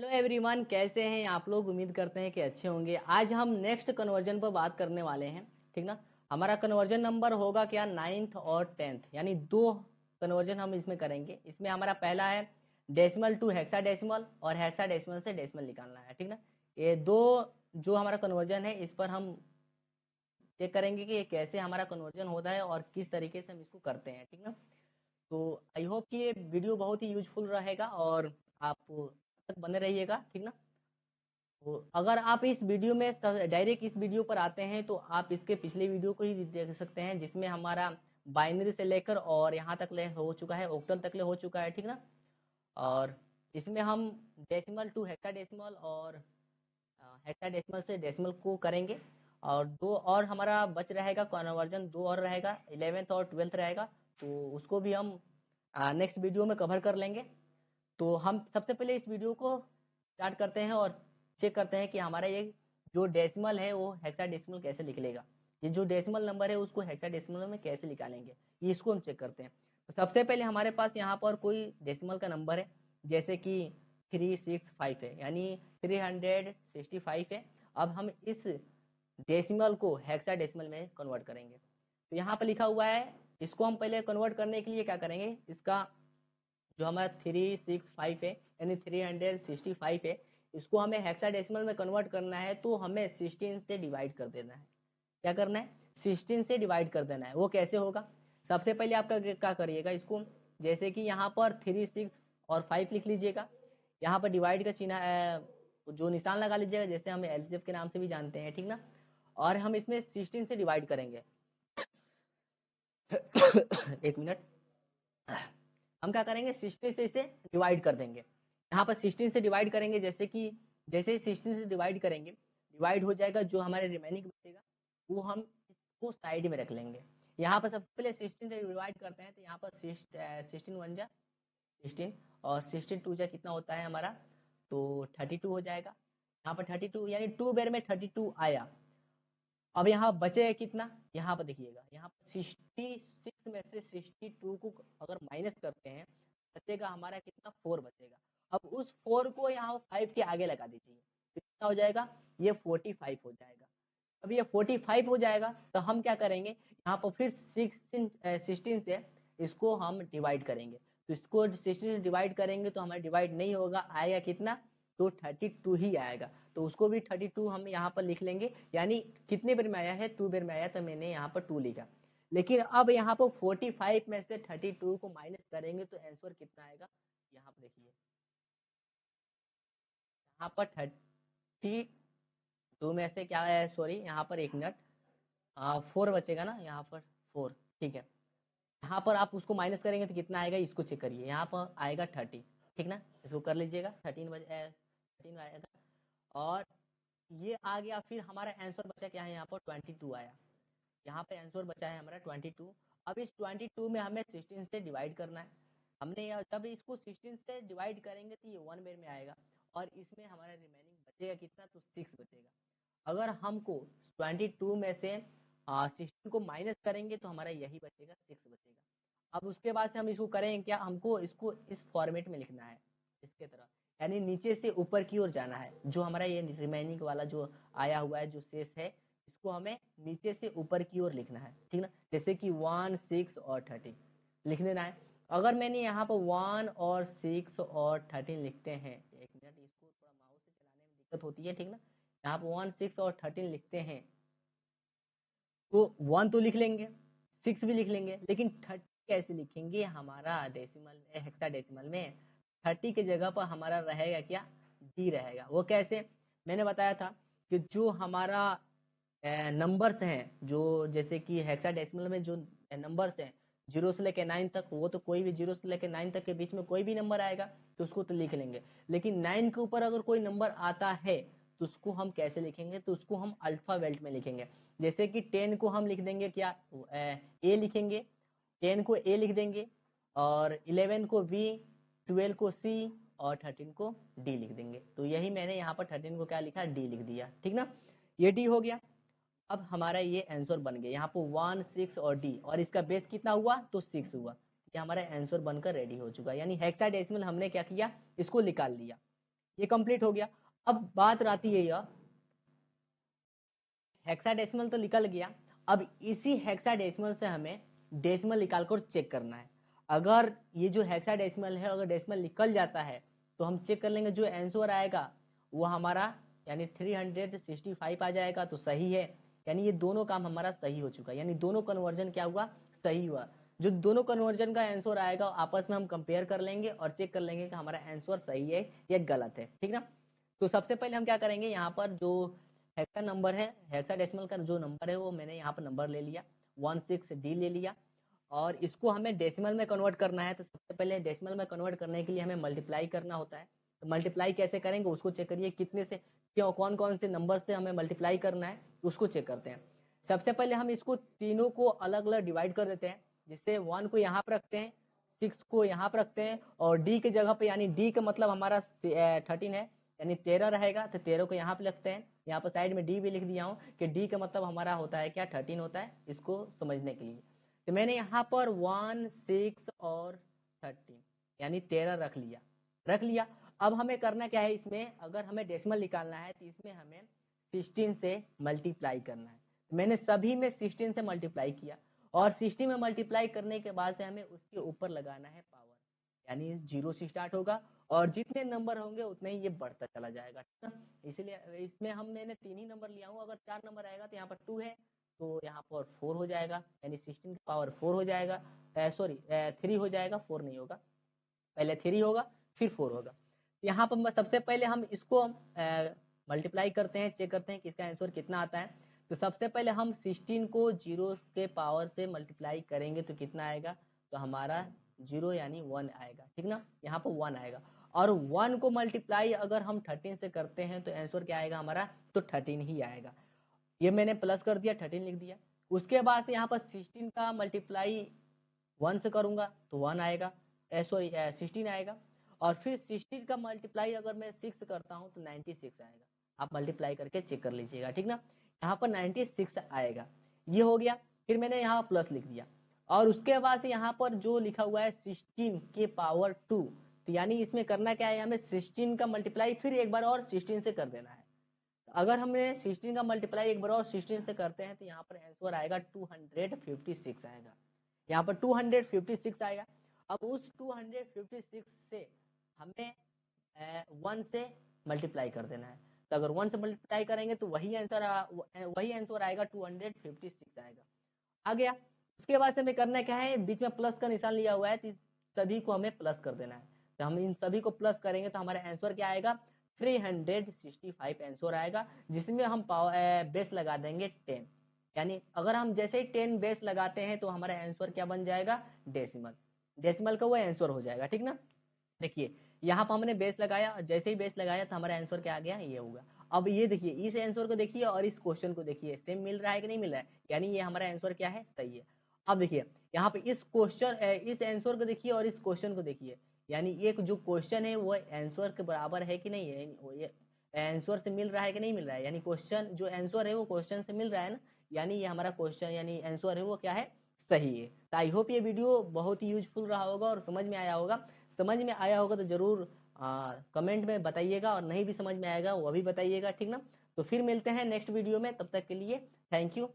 Hello everyone, कैसे हैं आप लोग। उम्मीद करते हैं कि अच्छे होंगे। आज हम नेक्स्ट कन्वर्जन पर बात करने वाले हैं, ठीक ना। हमारा कन्वर्जन नंबर होगा क्या, 9th और 10th, यानी दो कन्वर्जन हम इसमें करेंगे। इसमें हमारा पहला है डेसिमल टू हेक्साडेसिमल और हेक्साडेसिमल से डेसिमल निकालना है, ठीक ना। ये दो जो हमारा कन्वर्जन है, इस पर हम चेक करेंगे कि ये कैसे हमारा कन्वर्जन होता है और किस तरीके से हम इसको करते हैं, ठीक ना। तो आई होप कि ये वीडियो बहुत ही यूजफुल रहेगा और आप तक बने रहिएगा, ठीक ना। तो अगर आप इस वीडियो में डायरेक्ट इस वीडियो पर आते हैं तो आप इसके पिछले वीडियो को ही देख सकते हैं, जिसमें हमारा बाइनरी से लेकर और यहाँ तक ले हो चुका है, ऑक्टल तक ले हो चुका है, ठीक ना। और इसमें हम डेसिमल टू हेक्साडेसिमल और हेक्साडेसिमल से डेसिमल को करेंगे। और दो और हमारा बच रहेगा कन्वर्जन, दो और रहेगा, 11th और 12th रहेगा। तो उसको भी हम नेक्स्ट वीडियो में कवर कर लेंगे। तो हम सबसे पहले इस वीडियो को स्टार्ट करते हैं और चेक करते हैं कि हमारा ये जो डेसिमल है वो हेक्साडेसिमल कैसे निकलेगा। ये जो डेसिमल नंबर है उसको हेक्साडेसिमल में कैसे निकालेंगे, ये इसको हम चेक करते हैं। तो सबसे पहले हमारे पास यहाँ पर कोई डेसिमल का नंबर है, जैसे कि 365 है, यानी 365 है। अब हम इस डेसिमल को हेक्साडेसिमल में कन्वर्ट करेंगे। तो यहाँ पर लिखा हुआ है, इसको हम पहले कन्वर्ट करने के लिए क्या करेंगे, इसका जो हमारा 365 है यानी 365 है, इसको हमें हेक्साडेसिमल में कन्वर्ट करना है। तो हमें 16 से डिवाइड कर देना है। क्या करना है, 16 से डिवाइड कर देना है। वो कैसे होगा, सबसे पहले आपका क्या करिएगा, इसको जैसे कि यहाँ पर 3, 6 और 5 लिख लीजिएगा। यहाँ पर डिवाइड का चिन्ह जो निशान लगा लीजिएगा, जैसे हम एलसीएफ के नाम से भी जानते हैं, ठीक ना। और हम इसमें 16 से डिवाइड करेंगे। एक मिनट। हम क्या करेंगे, 16 से इसे डिवाइड कर देंगे। यहाँ पर 16 से डिवाइड करेंगे, जैसे कि जैसे ही 16 से डिवाइड करेंगे, डिवाइड हो जाएगा, जो हमारे रिमेनिंग बचेगा वो हम इसको साइड में रख लेंगे। यहाँ पर सबसे पहले 16 से डिवाइड करते हैं, तो यहाँ पर 16 1 जा 16 और 16 2 जा कितना होता है हमारा, तो 32 हो जाएगा। यहाँ पर 32 यानी 2 बेर में 32 आया। अब यहाँ बचे कितना, यहाँ पर देखिएगा, यहाँ पर 66 में से 62 को अगर माइनस करते हैं, बचेगा हमारा कितना, 4 बचेगा। अब उस 4 को यहाँ 5 के आगे लगा दीजिए, तो कितना हो जाएगा, ये 45 हो जाएगा। अब ये 45 हो जाएगा, तो हम क्या करेंगे, यहाँ पर फिर 16 से इसको हम डिवाइड करेंगे। तो इसको 16 से डिवाइड करेंगे तो हमारा डिवाइड नहीं होगा, आएगा कितना, तो 32 ही आएगा। तो उसको भी 32 हम यहाँ पर लिख लेंगे। यानी कितने बार में आया है, 2 बार में आया, तो मैंने यहाँ पर 2 लिखा। लेकिन अब यहाँ पर 45 में से 32 को माइनस करेंगे तो आंसर कितना आएगा, यहाँ पर देखिए, यहाँ पर 32 में से क्या है, सॉरी यहाँ पर एक मिनट, 4 बचेगा ना यहाँ पर, 4, ठीक है। यहाँ पर आप उसको माइनस करेंगे तो कितना आएगा, इसको चेक करिए, यहाँ पर आएगा 30, ठीक ना। इसको कर लीजिएगा, 13 आएगा। और ये आ गया, फिर हमारा आंसर बचा क्या है, यहाँ पर 22 आया। यहाँ पे आंसर बचा है हमारा 22। अब इस 22 में हमें 16 से डिवाइड करना है। हमने जब इसको 16 से डिवाइड करेंगे तो ये 1 बेर में आएगा, और इसमें हमारा रिमेनिंग बचेगा कितना, तो 6 बचेगा। अगर हमको 22 में से 16 को माइनस करेंगे तो हमारा यही बचेगा, 6 बचेगा। अब उसके बाद से हम इसको करेंगे क्या, हमको इसको इस फॉर्मेट में लिखना है, इसके तरह, यानी नीचे से ऊपर की ओर जाना है। जो हमारा ये रिमेनिंग वाला जो आया हुआ है, जो शेष है, इसको हमें नीचे से ऊपर की ओर लिखना है, ठीक ना। जैसे कि 1, 6 और 13 लिख देना है। अगर मैंने यहाँ पर 1 और 6 और 13 लिखते हैं, एक मिनट, इसको थोड़ा माउस से चलाने में दिक्कत होती है, ठीक ना। यहाँ पर 1, 6 और 13 लिखते हैं, तो 1 तो लिख लेंगे, 6 भी लिख लेंगे, लेकिन 30 कैसे लिखेंगे, हमारा डेसिमल में, हेक्साडेसिमल में 30 की जगह पर हमारा रहेगा क्या, डी रहेगा। वो कैसे, मैंने बताया था कि जो हमारा नंबर्स हैं, जो जैसे कि हेक्साडेसिमल में जो नंबर्स हैं 0 से लेकर 9 तक, वो तो कोई भी 0 से लेकर 9 तक के बीच में कोई भी नंबर आएगा तो उसको तो लिख लेंगे। लेकिन 9 के ऊपर अगर कोई नंबर आता है तो उसको हम कैसे लिखेंगे, तो उसको हम अल्फाबेट में लिखेंगे। जैसे कि 10 को हम लिख देंगे क्या, ए लिखेंगे, 10 को ए लिख देंगे, और 11 को बी, 12 को सी, और 13 को डी लिख देंगे। तो यही मैंने यहाँ पर 13 को क्या लिखा, डी लिख दिया, ठीक ना। ये डी हो गया। अब हमारा ये आंसर बन गया, यहाँ पर 1, 6 और डी, और इसका बेस कितना हुआ, तो 6 हुआ। ये हमारा आंसर बनकर रेडी हो चुका। यानी हेक्साडेसिमल हमने क्या किया, इसको निकाल लिया। ये कंप्लीट हो गया। अब बात आती है यह, हेक्साडेसिमल तो निकल गया, अब इसी हेक्साडेसिमल से हमें डेसिमल निकाल कर चेक करना है। अगर ये जो हेक्साडेसिमल है अगर डेसिमल निकल जाता है तो हम चेक कर लेंगे, जो आंसर आएगा वो हमारा यानी 365 आ जाएगा, तो सही है। यानी ये दोनों काम हमारा सही हो चुका है, यानी दोनों कन्वर्जन क्या हुआ, सही हुआ। जो दोनों कन्वर्जन का आंसर आएगा आपस में हम कंपेयर कर लेंगे और चेक कर लेंगे कि हमारा आंसर सही है या गलत है, ठीक ना। तो सबसे पहले हम क्या करेंगे, यहाँ पर जो हेक्सा नंबर है, हेक्साडेसिमल का जो नंबर है वो मैंने यहाँ पर नंबर ले लिया 16D ले लिया, और इसको हमें डेसिमल में कन्वर्ट करना है। तो सबसे पहले डेसिमल में कन्वर्ट करने के लिए हमें मल्टीप्लाई करना होता है। तो मल्टीप्लाई कैसे करेंगे उसको चेक करिए, कितने से क्यों कौन कौन से नंबर से हमें मल्टीप्लाई करना है उसको चेक करते हैं। सबसे पहले हम इसको तीनों को अलग अलग डिवाइड कर देते हैं, जिससे 1 को यहाँ पर रखते हैं, 6 को यहाँ पर रखते हैं, और डी के जगह पे, यानी डी का मतलब हमारा 13 है, यानी 13 रहेगा, तो 13 को यहाँ पे लिखते हैं। यहाँ पर साइड में डी भी लिख दिया हूँ कि डी का मतलब हमारा होता है क्या, 13 होता है, इसको समझने के लिए। तो मैंने यहाँ पर 1, 6 और 13 यानी 13 रख लिया। अब हमें करना क्या है, इसमें अगर हमें डेसिमल निकालना है तो इसमें हमें 16 से मल्टीप्लाई करना है। मैंने सभी में 16 से मल्टीप्लाई किया, और 60 में मल्टीप्लाई करने के बाद से हमें उसके ऊपर लगाना है पावर, यानी 0 से स्टार्ट होगा, और जितने नंबर होंगे उतने ही ये बढ़ता चला जाएगा, ठीक है। इसलिए इसमें मैंने 3 ही नंबर लिया हूँ, अगर 4 नंबर आएगा तो यहाँ पर 2 है, तो यहाँ पर 4 हो जाएगा, यानी 16 की पावर 4 हो जाएगा, सॉरी 3 हो जाएगा, 4 नहीं होगा, पहले 3 होगा फिर 4 होगा। यहाँ पर सबसे पहले हम इसको मल्टीप्लाई करते हैं, चेक करते हैं कि इसका आंसर कितना आता है। तो सबसे पहले हम 16 को 0 के पावर से मल्टीप्लाई करेंगे तो कितना आएगा, तो हमारा 0 यानी 1 आएगा, ठीक ना, यहाँ पर 1 आएगा। और 1 को मल्टीप्लाई अगर हम 13 से करते हैं तो आंसर क्या आएगा हमारा, तो 13 ही आएगा। ये मैंने प्लस कर दिया, 13 लिख दिया। उसके बाद से यहाँ पर 16 का मल्टीप्लाई 1 से करूंगा तो 1 आएगा, सॉरी 16 आएगा। और फिर 16 का मल्टीप्लाई अगर मैं 6 करता हूँ तो 96 आएगा। आप मल्टीप्लाई करके चेक कर लीजिएगा, ठीक ना। यहाँ पर 96 आएगा, ये हो गया। फिर मैंने यहाँ प्लस लिख दिया, और उसके बाद से यहाँ पर जो लिखा हुआ है 16 के पावर 2, तो यानी इसमें करना क्या है, हमें 16 का मल्टीप्लाई फिर एक बार और 16 से कर देना है। अगर हमने 16 का मल्टीप्लाई एक बार और 16 से करते हैं तो यहाँ पर आंसर आएगा 256 आएगा, यहाँ पर 256 आएगा। अब उस 256 से हमें 1 से मल्टीप्लाई कर देना है। तो अगर 1 से मल्टीप्लाई करेंगे तो वही आंसर आएगा, 256 आएगा, आ गया। उसके बाद से हमें करना क्या है, बीच में प्लस का निशान लिया हुआ है, तो सभी को हमें प्लस कर देना है। तो हम इन सभी को प्लस करेंगे तो हमारा आंसर क्या आएगा, 365 आंसर आएगा, जिसमें हम बेस लगा देंगे 10। यानी अगर हम जैसे ही 10 बेस लगाते हैं तो हमारा आंसर क्या बन जाएगा, डेसिमल का वो आंसर हो जाएगा, ठीक ना। देखिए यहाँ पर हमने बेस लगाया, जैसे ही बेस लगाया तो हमारा आंसर क्या आ गया, ये होगा। अब ये देखिए, इस आंसर को देखिए और इस क्वेश्चन को देखिए, सेम मिल रहा है कि नहीं मिल रहा है, यानी ये हमारा आंसर क्या है, सही है। अब देखिए यहाँ पे इस क्वेश्चन इस आंसर को देखिए और इस क्वेश्चन को देखिए, यानी एक जो क्वेश्चन है वो आंसर के बराबर है कि नहीं है, वो ये आंसर से मिल रहा है कि नहीं मिल रहा है, यानी क्वेश्चन जो आंसर है वो क्वेश्चन से मिल रहा है ना, यानी ये हमारा क्वेश्चन यानी आंसर है वो क्या है, सही है। तो आई होप ये वीडियो बहुत ही यूजफुल रहा होगा और समझ में आया होगा। समझ में आया होगा तो जरूर कमेंट में बताइएगा, और नहीं भी समझ में आएगा वो भी बताइएगा, ठीक ना। तो फिर मिलते हैं नेक्स्ट वीडियो में, तब तक के लिए थैंक यू।